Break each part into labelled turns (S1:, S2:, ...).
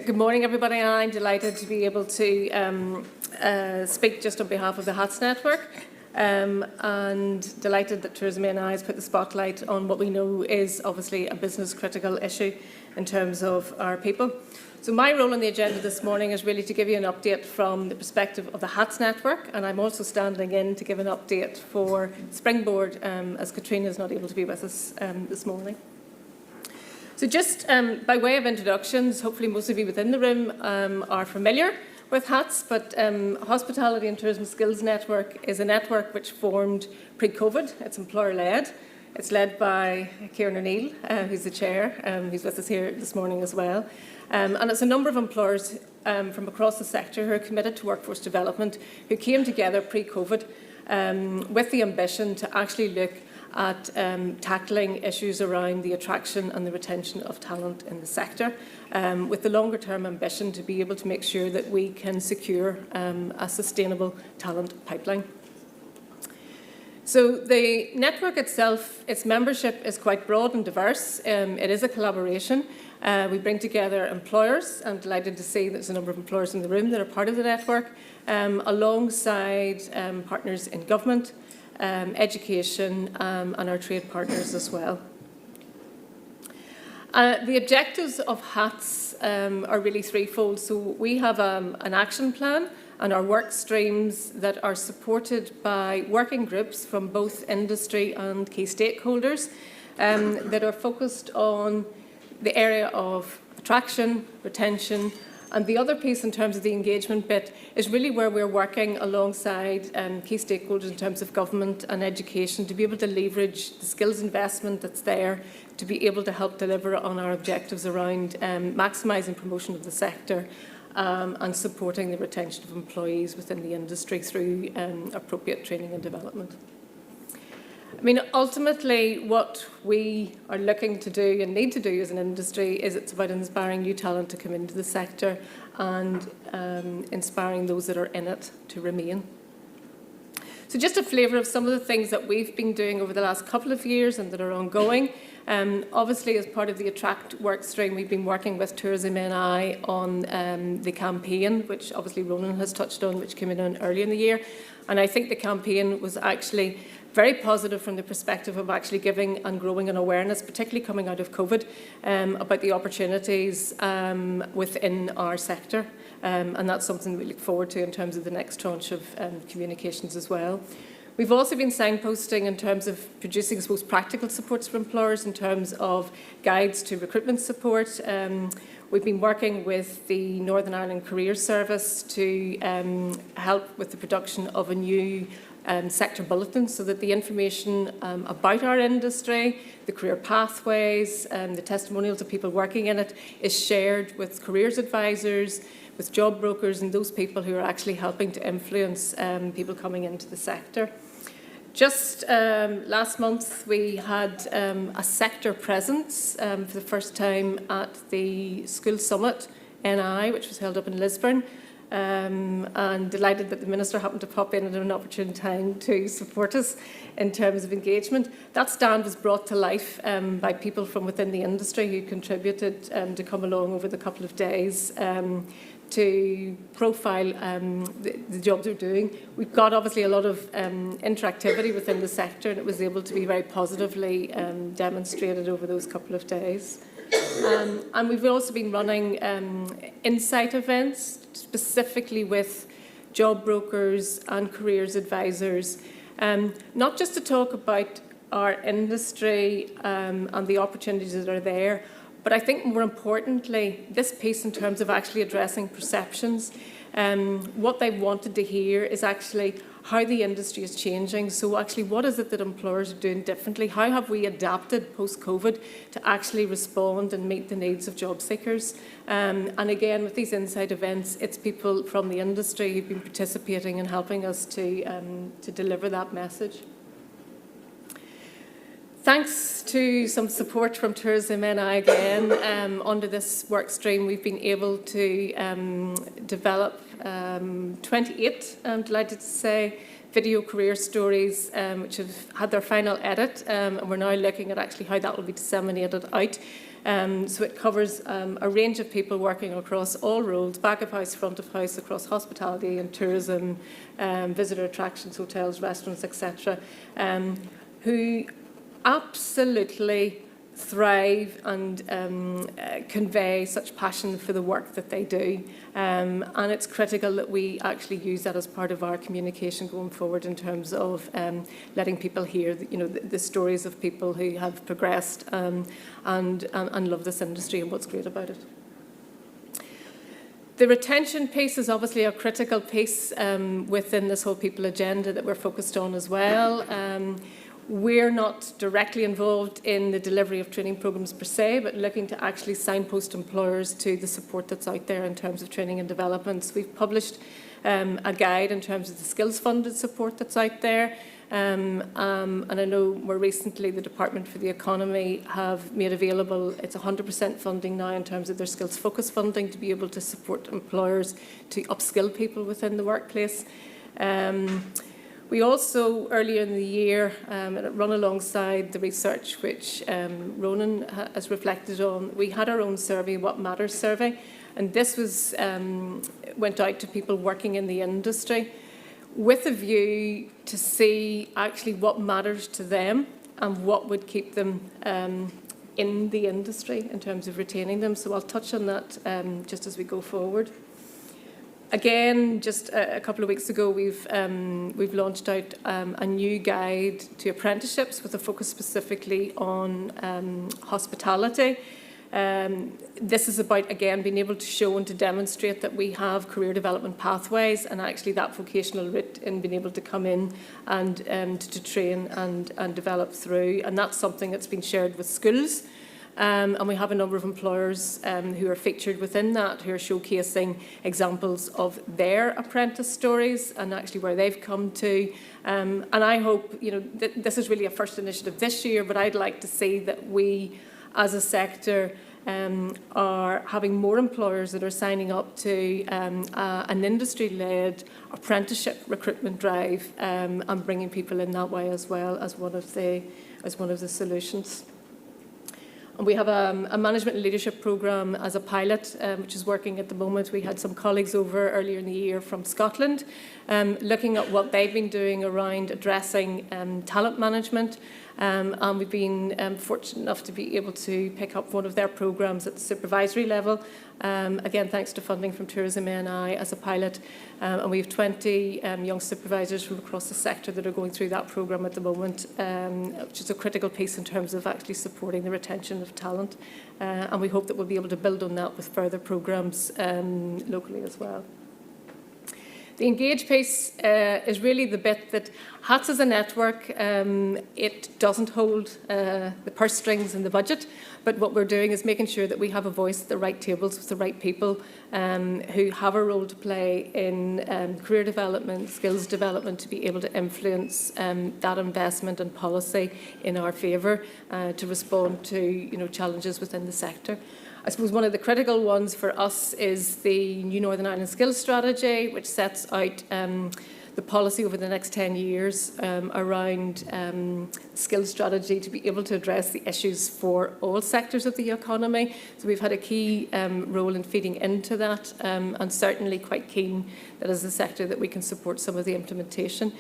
S1: Good morning, everybody. I'm delighted to be able to speak just on behalf of the HATS network, and delighted that Tourism NI has put the spotlight on what we know is obviously a business-critical issue in terms of our people. So my role on the agenda this morning is really to give you an update from the perspective of the HATS network, and I'm also standing in to give an update for Springboard, as Katrina is not able to be with us this morning. So just by way of introductions, hopefully most of you within the room are familiar with HATS, but Hospitality and Tourism Skills Network is a network which formed pre-COVID. It's employer-led. It's led by Kieran O'Neill, who's the chair, who's with us here this morning as well. And it's a number of employers from across the sector who are committed to workforce development, who came together pre-COVID with the ambition to actually look at tackling issues around the attraction and the retention of talent in the sector, with the longer term ambition to be able to make sure that we can secure a sustainable talent pipeline. So the network itself, its membership is quite broad and diverse. It is a collaboration. We bring together employers. I'm delighted to see there's a number of employers in the room that are part of the network, alongside partners in government, education and our trade partners as well. The objectives of HATS are really threefold. So we have an action plan and our work streams that are supported by working groups from both industry and key stakeholders that are focused on the area of attraction, retention, and the other piece in terms of the engagement bit is really where we're working alongside key stakeholders in terms of government and education to be able to leverage the skills investment that's there to be able to help deliver on our objectives around maximising promotion of the sector and supporting the retention of employees within the industry through appropriate training and development. I mean, ultimately, what we are looking to do and need to do as an industry is it's about inspiring new talent to come into the sector and inspiring those that are in it to remain. So just a flavour of some of the things that we've been doing over the last couple of years and that are ongoing. Obviously, as part of the Attract work stream, we've been working with Tourism NI on the campaign, which obviously Roisin has touched on, which came in early in the year. And I think the campaign was actually very positive from the perspective of actually giving and growing an awareness, particularly coming out of COVID, about the opportunities within our sector. And that's something we look forward to in terms of the next tranche of communications as well. We've also been signposting in terms of producing, I suppose, practical supports for employers in terms of guides to recruitment support. We've been working with the Northern Ireland Careers Service to help with the production of a new sector bulletin so that the information about our industry, the career pathways, the testimonials of people working in it is shared with careers advisors, with job brokers and those people who are actually helping to influence people coming into the sector. Just last month we had a sector presence for the first time at the School Summit NI, which was held up in Lisburn. And delighted that the Minister happened to pop in at an opportune time to support us in terms of engagement. That stand was brought to life by people from within the industry who contributed to come along over the couple of days to profile the jobs they're doing. We've got obviously a lot of interactivity within the sector, and it was able to be very positively demonstrated over those couple of days. And we've also been running insight events, specifically with job brokers and careers advisors, not just to talk about our industry and the opportunities that are there, but I think more importantly, this piece in terms of actually addressing perceptions. What they wanted to hear is actually how the industry is changing. So actually, what is it that employers are doing differently? How have we adapted post-COVID to actually respond and meet the needs of job seekers? And again, with these insight events, it's people from the industry who've been participating and helping us to deliver that message. Thanks to some support from Tourism NI again, under this work stream we've been able to develop 28, I'm delighted to say, video career stories which have had their final edit, and we're now looking at actually how that will be disseminated out. So it covers a range of people working across all roles, back of house, front of house, across hospitality and tourism, visitor attractions, hotels, restaurants, etc., who absolutely thrive and convey such passion for the work that they do. And it's critical that we actually use that as part of our communication going forward in terms of letting people hear the stories of people who have progressed and love this industry and what's great about it. The retention piece is obviously a critical piece within this whole people agenda that we're focused on as well. We're not directly involved in the delivery of training programs per se, but looking to actually signpost employers to the support that's out there in terms of training and development. So we've published a guide in terms of the skills-funded support that's out there. And I know more recently the Department for the Economy have made available, it's 100% funding now in terms of their skills focus funding to be able to support employers to upskill people within the workplace. We also, earlier in the year, run alongside the research which Roisin has reflected on, we had our own survey, What Matters survey, and this was went out to people working in the industry with a view to see actually what matters to them and what would keep them in the industry in terms of retaining them. So I'll touch on that just as we go forward. Again, just a couple of weeks ago, we've launched out a new guide to apprenticeships with a focus specifically on hospitality. This is about, again, being able to show and to demonstrate that we have career development pathways and actually that vocational route in being able to come in and to train and develop through. And that's something that's been shared with schools. And we have a number of employers who are featured within that, who are showcasing examples of their apprentice stories and actually where they've come to. And I hope, this is really a first initiative this year, but I'd like to see that we, as a sector, are having more employers that are signing up to an industry-led apprenticeship recruitment drive and bringing people in that way as well as one of the solutions. And we have a management and leadership programme as a pilot, which is working at the moment. We had some colleagues over earlier in the year from Scotland, looking at what they've been doing around addressing talent management. And we've been fortunate enough to be able to pick up one of their programmes at the supervisory level. Again, thanks to funding from Tourism NI as a pilot. And we have 20 young supervisors from across the sector that are going through that programme at the moment, which is a critical piece in terms of actually supporting the retention of talent. And we hope that we'll be able to build on that with further programmes locally as well. The Engage piece is really the bit that HATS as a network, it doesn't hold the purse strings and the budget, but what we're doing is making sure that we have a voice at the right tables with the right people who have a role to play in career development, skills development, to be able to influence that investment and policy in our favour to respond to challenges within the sector. I suppose one of the critical ones for us is the new Northern Ireland Skills Strategy, which sets out the policy over the next 10 years around skills strategy to be able to address the issues for all sectors of the economy. So we've had a key role in feeding into that and certainly quite keen that as a sector that we can support some of the implementation.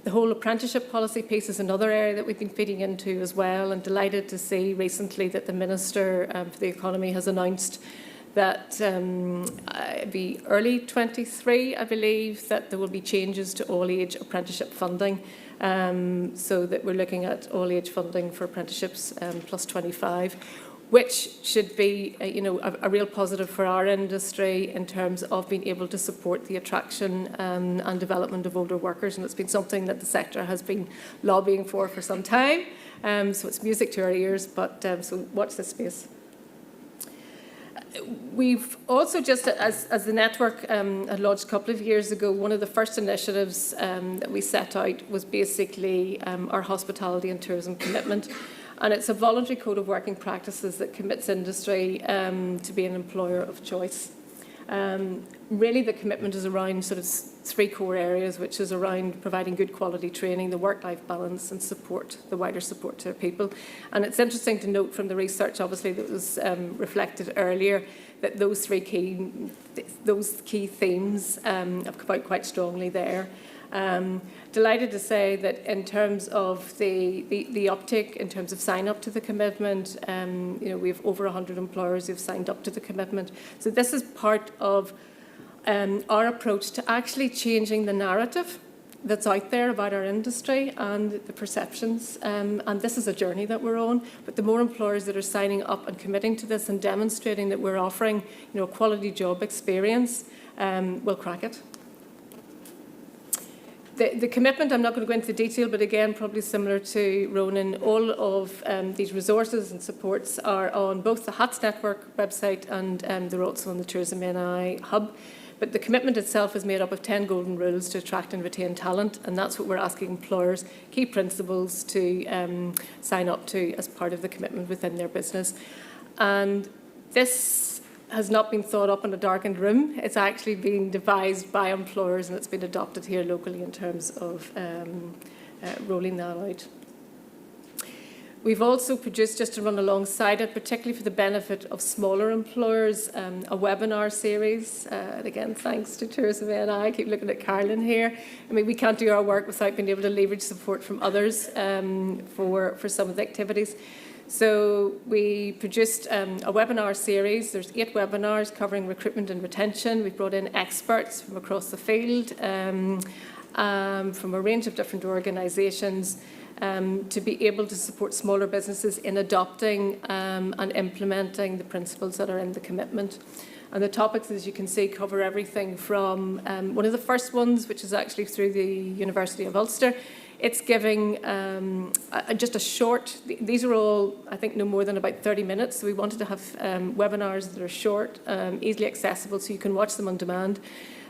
S1: The whole apprenticeship policy piece is another area that we've been feeding into as well, and delighted to see recently that the Minister for the Economy has announced that be early 23, I believe, that there will be changes to all-age apprenticeship funding, so that we're looking at all-age funding for apprenticeships plus 25. Which should be, a real positive for our industry in terms of being able to support the attraction and development of older workers. And it's been something that the sector has been lobbying for some time. So it's music to our ears, but so watch this space. We've also just, as the network had launched a couple of years ago, one of the first initiatives that we set out was basically our hospitality and tourism commitment. And it's a voluntary code of working practices that commits industry to be an employer of choice. Really, the commitment is around sort of three core areas, which is around providing good quality training, the work-life balance, and support, the wider support to people. And it's interesting to note from the research, obviously, that was reflected earlier, that those key themes have come out quite strongly there. Delighted to say that in terms of the uptake, in terms of sign up to the commitment, we have over 100 employers who've signed up to the commitment. So this is part of our approach to actually changing the narrative that's out there about our industry and the perceptions. And this is a journey that we're on. But the more employers that are signing up and committing to this and demonstrating that we're offering, a quality job experience, we'll crack it. The commitment, I'm not going to go into the detail, but again, probably similar to Roisin, all of these resources and supports are on both the HATS network website and they're also on the Tourism NI hub. But the commitment itself is made up of 10 golden rules to attract and retain talent, and that's what we're asking employers, key principles to sign up to as part of the commitment within their business. And this has not been thought up in a darkened room. It's actually been devised by employers and it's been adopted here locally in terms of rolling that out. We've also produced, just to run alongside it, particularly for the benefit of smaller employers, a webinar series. And again, thanks to Tourism NI. I keep looking at Carolyn here. I mean, we can't do our work without being able to leverage support from others for some of the activities. So we produced a webinar series. There's 8 webinars covering recruitment and retention. We've brought in experts from across the field, from a range of different organisations, to be able to support smaller businesses in adopting and implementing the principles that are in the commitment. And the topics, as you can see, cover everything from one of the first ones, which is actually through the University of Ulster. It's giving just a short, these are all, I think, no more than about 30 minutes. So we wanted to have webinars that are short, easily accessible, so you can watch them on demand.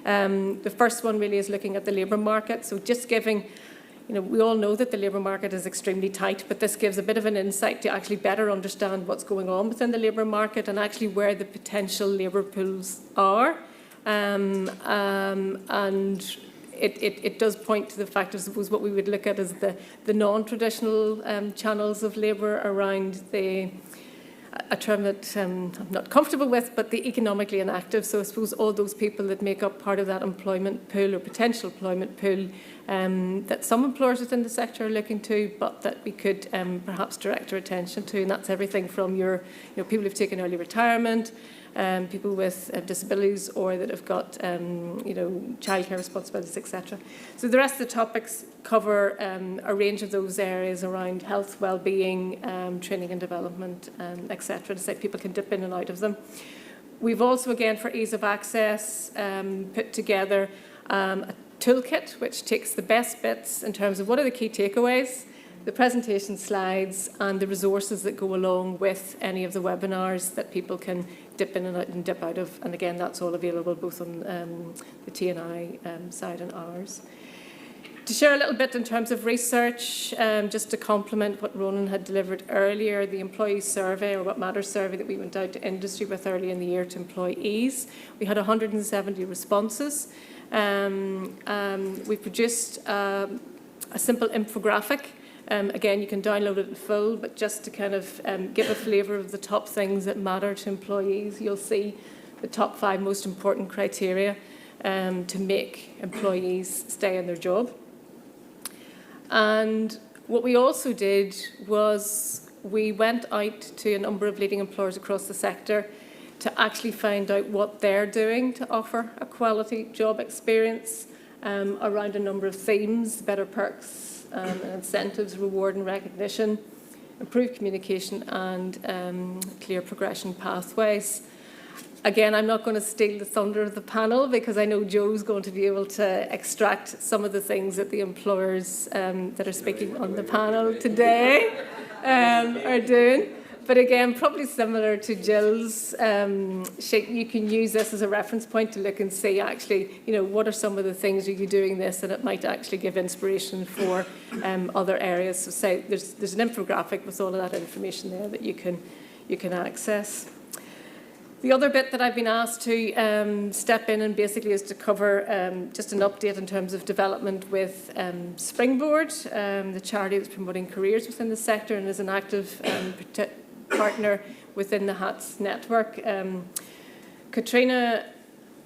S1: The first one really is looking at the labour market. So just giving, we all know that the labour market is extremely tight, but this gives a bit of an insight to actually better understand what's going on within the labour market and actually where the potential labour pools are. And it does point to the fact, I suppose, what we would look at as the non-traditional channels of labour around a term that I'm not comfortable with, but the economically inactive. So I suppose all those people that make up part of that employment pool or potential employment pool that some employers within the sector are looking to, but that we could perhaps direct our attention to. And that's everything from your people who've taken early retirement, people with disabilities or that have got childcare responsibilities, etc. So the rest of the topics cover a range of those areas around health, well-being, training and development, etc. So people can dip in and out of them. We've also, again, for ease of access, put together a toolkit which takes the best bits in terms of what are the key takeaways, the presentation slides and the resources that go along with any of the webinars that people can dip in and out and dip out of. And again, that's all available both on the TNI side and ours. To share a little bit in terms of research, just to complement what Roisin had delivered earlier, the employee survey, or What Matters survey that we went out to industry with early in the year to employees. We had 170 responses. We produced a simple infographic. Again, you can download it in full, but just to kind of give a flavour of the top things that matter to employees, you'll see the top 5 most important criteria to make employees stay in their job. And what we also did was we went out to a number of leading employers across the sector to actually find out what they're doing to offer a quality job experience around a number of themes: better perks, incentives, reward and recognition, improved communication and clear progression pathways. Again, I'm not going to steal the thunder of the panel because I know Joe's going to be able to extract some of the things that the employers that are speaking on the panel today are doing. But again, probably similar to Jill's sheet, you can use this as a reference point to look and see actually, what are some of the things, are you doing this, and it might actually give inspiration for other areas. So say there's an infographic with all of that information there that you can access. The other bit that I've been asked to step in and basically is to cover just an update in terms of development with Springboard, the charity that's promoting careers within the sector and is an active partner within the HATS network. Katrina,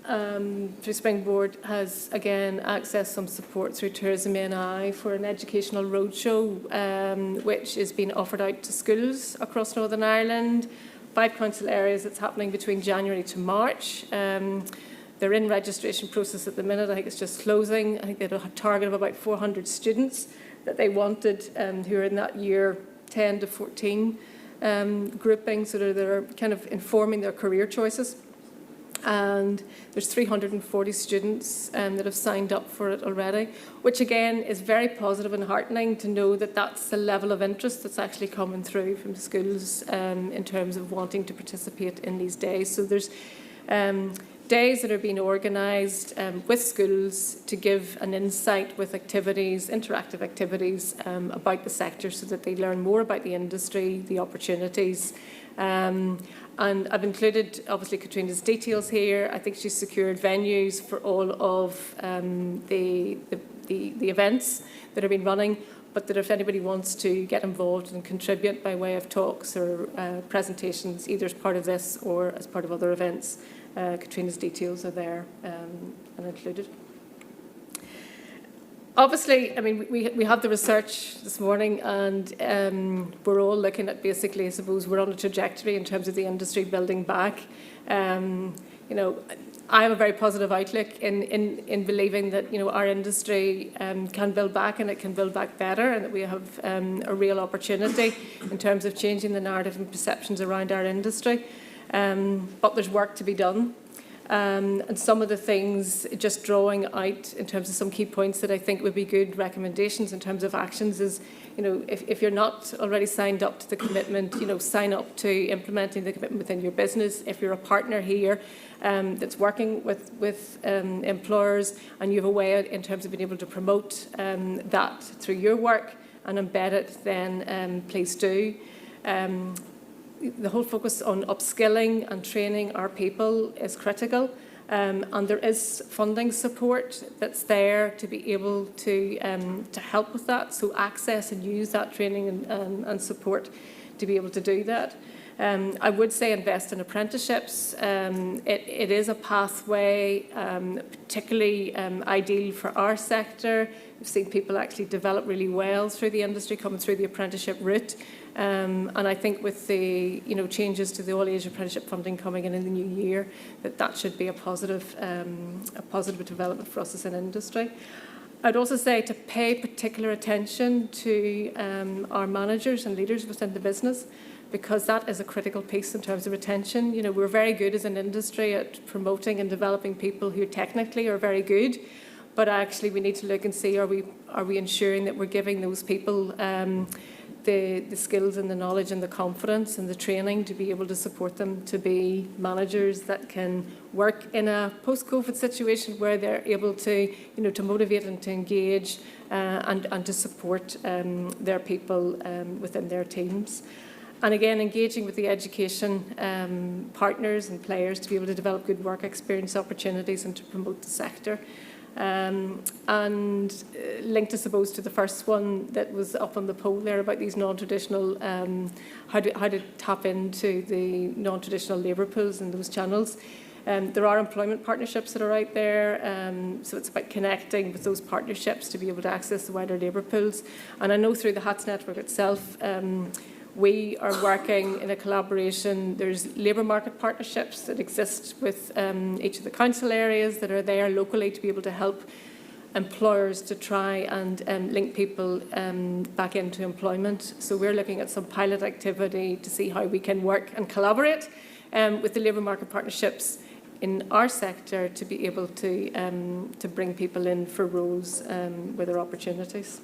S1: through Springboard, has again accessed some support through Tourism ANI for an educational roadshow, which is being offered out to schools across Northern Ireland. 5 council areas. It's happening between January to March. They're in registration process at the minute. I think it's just closing. I think they had a target of about 400 students that they wanted who are in that year 10 to 14 grouping, so they're kind of informing their career choices. And there's 340 students that have signed up for it already, which again is very positive and heartening to know that that's the level of interest that's actually coming through from schools in terms of wanting to participate in these days. So there's days that are being organised with schools to give an insight with activities, interactive activities about the sector so that they learn more about the industry, the opportunities. And I've included, obviously, Katrina's details here. I think she's secured venues for all of the events that have been running, but that if anybody wants to get involved and contribute by way of talks or presentations, either as part of this or as part of other events, Katrina's details are there and included. Obviously, I mean, we have the research this morning, and we're all looking at basically, I suppose, we're on a trajectory in terms of the industry building back. I have a very positive outlook in believing that, our industry can build back, and it can build back better, and that we have a real opportunity in terms of changing the narrative and perceptions around our industry. But there's work to be done. And some of the things, just drawing out in terms of some key points that I think would be good recommendations in terms of actions is, if you're not already signed up to the commitment, sign up to implementing the commitment within your business. If you're a partner here that's working with employers and you have a way in terms of being able to promote that through your work and embed it, then please do. The whole focus on upskilling and training our people is critical, and there is funding support that's there to be able to help with that, so access and use that training and support to be able to do that. I would say invest in apprenticeships. It is a pathway particularly ideal for our sector. We've seen people actually develop really well through the industry, coming through the apprenticeship route. And I think with the changes to the all-age apprenticeship funding coming in the new year, that should be a positive development for us as an industry. I'd also say to pay particular attention to our managers and leaders within the business, because that is a critical piece in terms of retention. We're very good as an industry at promoting and developing people who technically are very good, but actually we need to look and see, are we ensuring that we're giving those people the skills and the knowledge and the confidence and the training to be able to support them to be managers that can work in a post-COVID situation where they're able to, to motivate and to engage and to support their people within their teams. And again, engaging with the education partners and players to be able to develop good work experience opportunities and to promote the sector. And linked, I suppose, to the first one that was up on the poll there about these non-traditional, how to tap into the non-traditional labour pools and those channels. There are employment partnerships that are out there, so it's about connecting with those partnerships to be able to access the wider labour pools. And I know through the HATS network itself, we are working in a collaboration. There's labour market partnerships that exist with each of the council areas that are there locally to be able to help employers to try and link people back into employment. So we're looking at some pilot activity to see how we can work and collaborate with the labour market partnerships in our sector to be able to bring people in for roles where there are opportunities.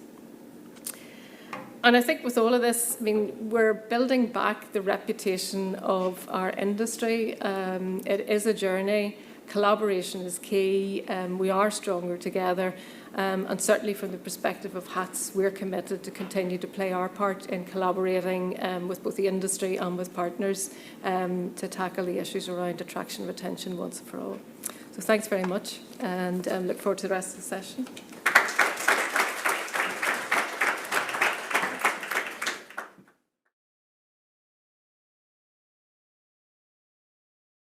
S1: And I think with all of this, I mean, we're building back the reputation of our industry. It is a journey. Collaboration is key. We are stronger together. And certainly from the perspective of HATS, we're committed to continue to play our part in collaborating with both the industry and with partners to tackle the issues around attraction and retention once and for all. So thanks very much, and look forward to the rest of the session.